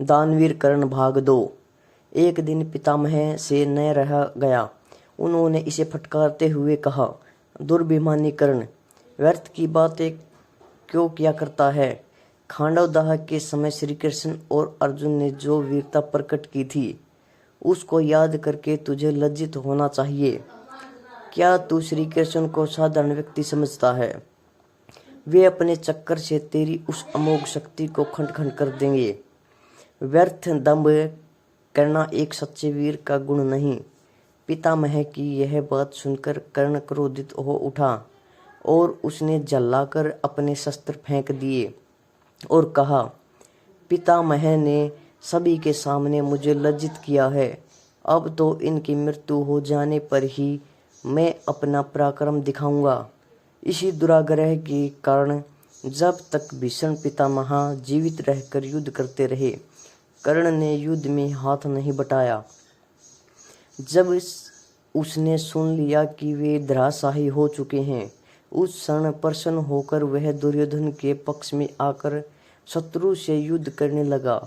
दानवीर कर्ण भाग 2। एक दिन पितामह से न रहा गया। उन्होंने इसे फटकारते हुए कहा, दुर्भिमानी कर्ण, व्यर्थ की बातें क्यों किया करता है। खांडवदाह के समय श्री कृष्ण और अर्जुन ने जो वीरता प्रकट की थी, उसको याद करके तुझे लज्जित होना चाहिए। क्या तू श्री कृष्ण को साधारण व्यक्ति समझता है? वे अपने चक्कर से तेरी उस अमोघ शक्ति को खंड खंड कर देंगे। व्यर्थ दंभ करना एक सच्चे वीर का गुण नहीं। पितामह की यह बात सुनकर कर्ण क्रोधित हो उठा और उसने झल्लाकर अपने शस्त्र फेंक दिए और कहा, पितामह ने सभी के सामने मुझे लज्जित किया है। अब तो इनकी मृत्यु हो जाने पर ही मैं अपना पराक्रम दिखाऊंगा। इसी दुराग्रह के कारण जब तक भीष्म पितामह जीवित रहकर युद्ध करते रहे, कर्ण ने युद्ध में हाथ नहीं बटाया। जब उसने सुन लिया कि वे धराशायी हो चुके हैं, उस क्षण प्रसन्न होकर वह दुर्योधन के पक्ष में आकर शत्रु से युद्ध करने लगा।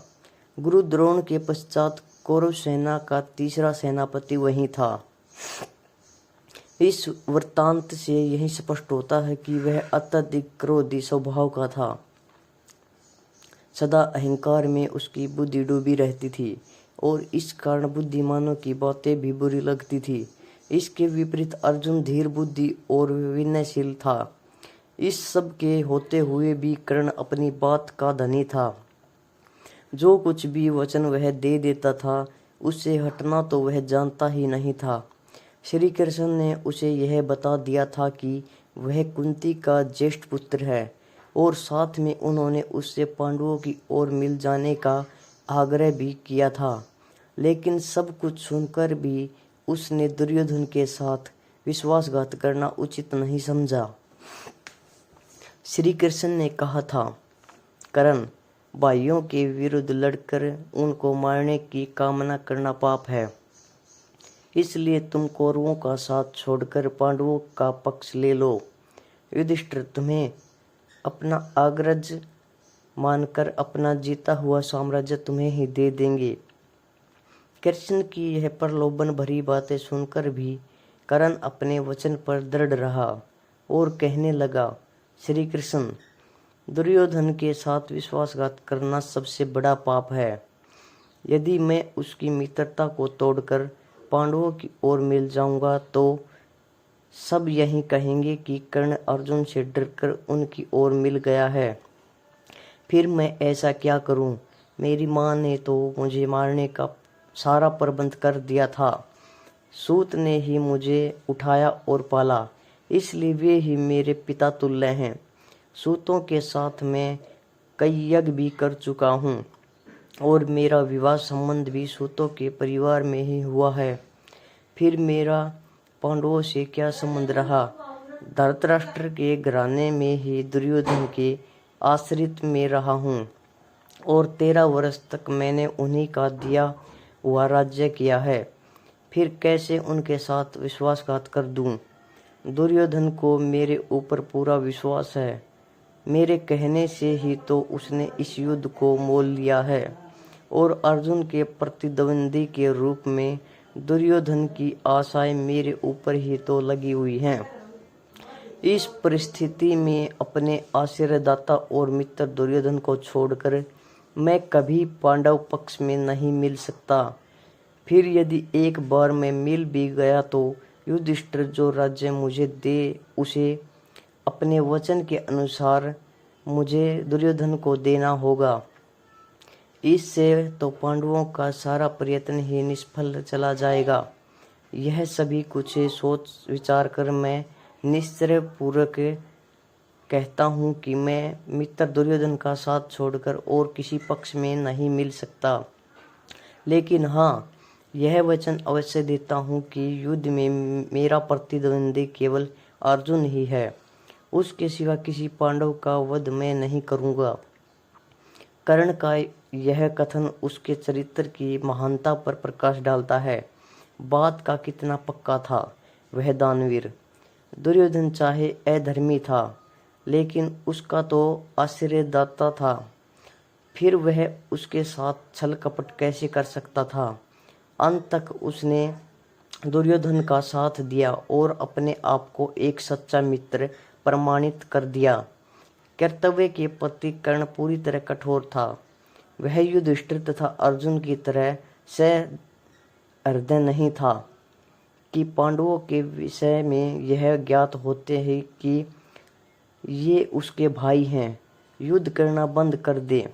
गुरु द्रोण के पश्चात कौरव सेना का तीसरा सेनापति वही था। इस वृत्तांत से यही स्पष्ट होता है कि वह अत्यधिक क्रोधी स्वभाव का था। सदा अहंकार में उसकी बुद्धि डूबी रहती थी और इस कारण बुद्धिमानों की बातें भी बुरी लगती थी। इसके विपरीत अर्जुन धीर बुद्धि और विनयशील था। इस सब के होते हुए भी कर्ण अपनी बात का धनी था। जो कुछ भी वचन वह दे देता था, उससे हटना तो वह जानता ही नहीं था। श्री कृष्ण ने उसे यह बता दिया था कि वह कुंती का ज्येष्ठ पुत्र है और साथ में उन्होंने उससे पांडवों की ओर मिल जाने का आग्रह भी किया था। लेकिन सब कुछ सुनकर भी उसने दुर्योधन के साथ विश्वासघात करना उचित नहीं समझा। श्री कृष्ण ने कहा था, कर्ण, भाइयों के विरुद्ध लड़कर उनको मारने की कामना करना पाप है। इसलिए तुम कौरवों का साथ छोड़कर पांडवों का पक्ष ले लो। युधिष्ठिर तुम्हें अपना अग्रज मानकर अपना जीता हुआ साम्राज्य तुम्हें ही दे देंगे। कृष्ण की यह प्रलोभन भरी बातें सुनकर भी कर्ण अपने वचन पर दृढ़ रहा और कहने लगा, श्री कृष्ण, दुर्योधन के साथ विश्वासघात करना सबसे बड़ा पाप है। यदि मैं उसकी मित्रता को तोड़कर पांडवों की ओर मिल जाऊंगा तो सब यही कहेंगे कि कर्ण अर्जुन से डरकर उनकी ओर मिल गया है। फिर मैं ऐसा क्या करूं? मेरी मां ने तो मुझे मारने का सारा प्रबंध कर दिया था। सूत ने ही मुझे उठाया और पाला, इसलिए वे ही मेरे पिता तुल्य हैं। सूतों के साथ मैं कई यज्ञ भी कर चुका हूँ और मेरा विवाह संबंध भी सूतों के परिवार में ही हुआ है। फिर मेरा पांडवों से क्या संबंध रहा? धृतराष्ट्र के घराने में ही दुर्योधन के आश्रित में रहा हूँ और 13 वर्ष तक मैंने उन्हीं का दिया हुआ राज्य किया है। फिर कैसे उनके साथ विश्वासघात कर दूं? दुर्योधन को मेरे ऊपर पूरा विश्वास है। मेरे कहने से ही तो उसने इस युद्ध को मोल लिया है और अर्जुन के प्रतिद्वंदी के रूप में दुर्योधन की आशाएं मेरे ऊपर ही तो लगी हुई हैं। इस परिस्थिति में अपने आश्रयदाता और मित्र दुर्योधन को छोड़कर मैं कभी पांडव पक्ष में नहीं मिल सकता। फिर यदि एक बार मैं मिल भी गया तो युधिष्ठिर जो राज्य मुझे दे उसे अपने वचन के अनुसार मुझे दुर्योधन को देना होगा। इससे तो पांडवों का सारा प्रयत्न ही निष्फल चला जाएगा। यह सभी कुछ सोच विचार कर मैं निश्चय पूर्वक कहता हूँ कि मैं मित्र दुर्योधन का साथ छोड़कर और किसी पक्ष में नहीं मिल सकता। लेकिन हाँ, यह वचन अवश्य देता हूँ कि युद्ध में मेरा प्रतिद्वंदी केवल अर्जुन ही है। उसके सिवा किसी पांडव का वध मैं नहीं करूँगा। कर्ण का यह कथन उसके चरित्र की महानता पर प्रकाश डालता है। बात का कितना पक्का था वह दानवीर। दुर्योधन चाहे अधर्मी था, लेकिन उसका तो आश्रयदाता था। फिर वह उसके साथ छल कपट कैसे कर सकता था। अंत तक उसने दुर्योधन का साथ दिया और अपने आप को एक सच्चा मित्र प्रमाणित कर दिया। कर्तव्य के प्रति कर्ण पूरी तरह कठोर था। वह युधिष्ठिर तथा अर्जुन की तरह सहृदय नहीं था कि पांडवों के विषय में यह ज्ञात होते ही कि ये उसके भाई हैं, युद्ध करना बंद कर दे।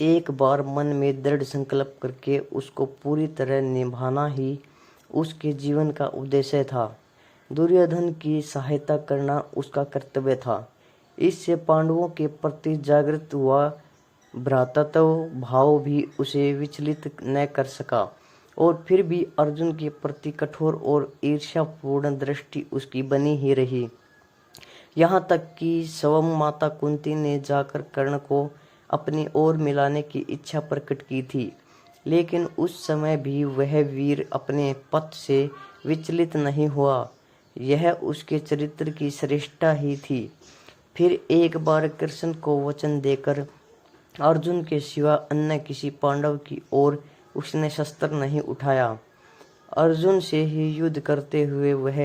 एक बार मन में दृढ़ संकल्प करके उसको पूरी तरह निभाना ही उसके जीवन का उद्देश्य था। दुर्योधन की सहायता करना उसका कर्तव्य था। इससे पांडवों के प्रति जागृत हुआ भ्रातृत्व भाव भी उसे विचलित न कर सका और फिर भी अर्जुन के प्रति कठोर और ईर्ष्यापूर्ण दृष्टि उसकी बनी ही रही। यहाँ तक कि स्वयं माता कुंती ने जाकर कर्ण को अपनी ओर मिलाने की इच्छा प्रकट की थी, लेकिन उस समय भी वह वीर अपने पथ से विचलित नहीं हुआ। यह उसके चरित्र की श्रेष्ठता ही थी। फिर एक बार कृष्ण को वचन देकर अर्जुन के सिवा अन्य किसी पांडव की ओर उसने शस्त्र नहीं उठाया। अर्जुन से ही युद्ध करते हुए वह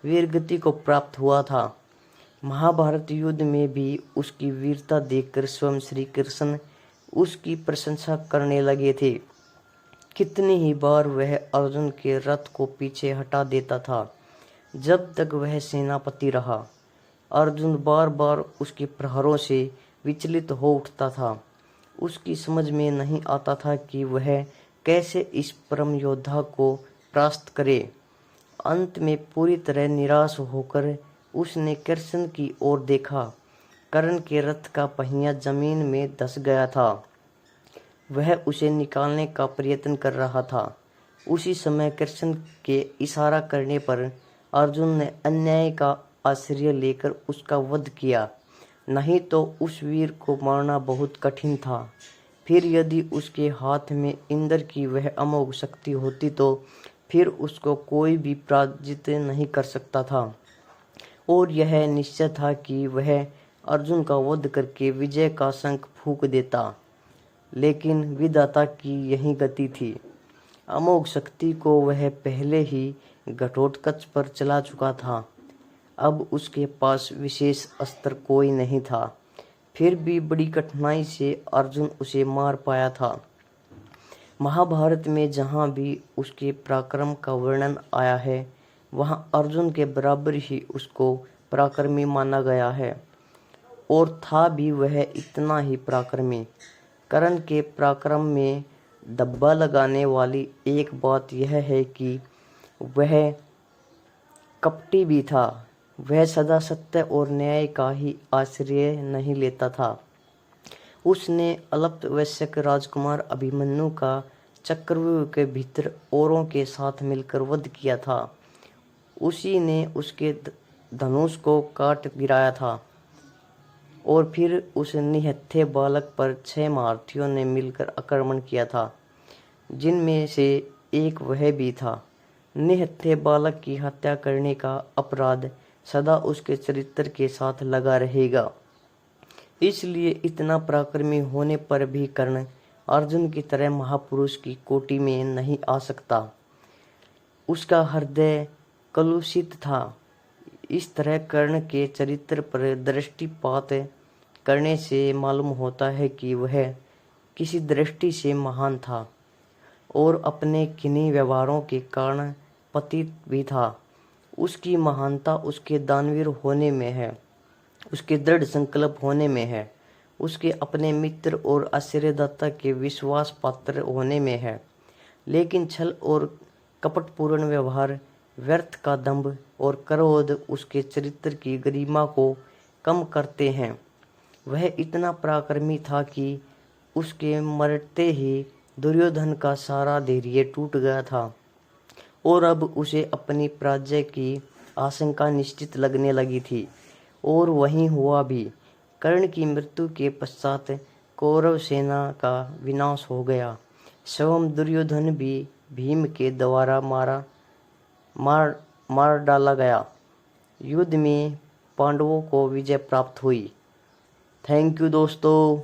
वीरगति को प्राप्त हुआ था। महाभारत युद्ध में भी उसकी वीरता देखकर स्वयं श्री कृष्ण उसकी प्रशंसा करने लगे थे। कितनी ही बार वह अर्जुन के रथ को पीछे हटा देता था। जब तक वह सेनापति रहा, अर्जुन बार बार उसके प्रहारों से विचलित हो उठता था। उसकी समझ में नहीं आता था कि वह कैसे इस परम योद्धा को परास्त करे। अंत में पूरी तरह निराश होकर उसने कृष्ण की ओर देखा। कर्ण के रथ का पहिया जमीन में धंस गया था। वह उसे निकालने का प्रयत्न कर रहा था। उसी समय कृष्ण के इशारा करने पर अर्जुन ने अन्याय का आश्रय लेकर उसका वध किया, नहीं तो उस वीर को मारना बहुत कठिन था। फिर यदि उसके हाथ में इंद्र की वह अमोघ शक्ति होती तो फिर उसको कोई भी पराजित नहीं कर सकता था और यह निश्चय था कि वह अर्जुन का वध करके विजय का शंख फूंक देता। लेकिन विधाता की यही गति थी। अमोघ शक्ति को वह पहले ही घटोत्कच पर चला चुका था। अब उसके पास विशेष अस्त्र कोई नहीं था। फिर भी बड़ी कठिनाई से अर्जुन उसे मार पाया था। महाभारत में जहाँ भी उसके पराक्रम का वर्णन आया है, वहाँ अर्जुन के बराबर ही उसको पराक्रमी माना गया है और था भी वह इतना ही पराक्रमी। कर्ण के पराक्रम में धब्बा लगाने वाली एक बात यह है कि वह कपटी भी था। वह सदा सत्य और न्याय का ही आश्रय नहीं लेता था। उसने अल्पवयस्क राजकुमार अभिमन्यु का चक्रव्यूह के भीतर औरों के साथ मिलकर वध किया था। उसी ने उसके धनुष को काट गिराया था और फिर उस निहत्थे बालक पर 6 महारथियों ने मिलकर आक्रमण किया था, जिनमें से एक वह भी था। निहत्थे बालक की हत्या करने का अपराध सदा उसके चरित्र के साथ लगा रहेगा। इसलिए इतना पराक्रमी होने पर भी कर्ण अर्जुन की तरह महापुरुष की कोटि में नहीं आ सकता। उसका हृदय कलुषित था। इस तरह कर्ण के चरित्र पर दृष्टिपात करने से मालूम होता है कि वह किसी दृष्टि से महान था और अपने किन्हीं व्यवहारों के कारण पतित भी था। उसकी महानता उसके दानवीर होने में है, उसके दृढ़ संकल्प होने में है, उसके अपने मित्र और आश्रयदाता के विश्वास पात्र होने में है। लेकिन छल और कपटपूर्ण व्यवहार, व्यर्थ का दंभ और क्रोध उसके चरित्र की गरिमा को कम करते हैं। वह इतना पराक्रमी था कि उसके मरते ही दुर्योधन का सारा धैर्य टूट गया था और अब उसे अपनी पराजय की आशंका निश्चित लगने लगी थी। और वहीं हुआ भी। कर्ण की मृत्यु के पश्चात कौरव सेना का विनाश हो गया। स्वयं दुर्योधन भी भीम के द्वारा मार डाला गया। युद्ध में पांडवों को विजय प्राप्त हुई। थैंक यू दोस्तों।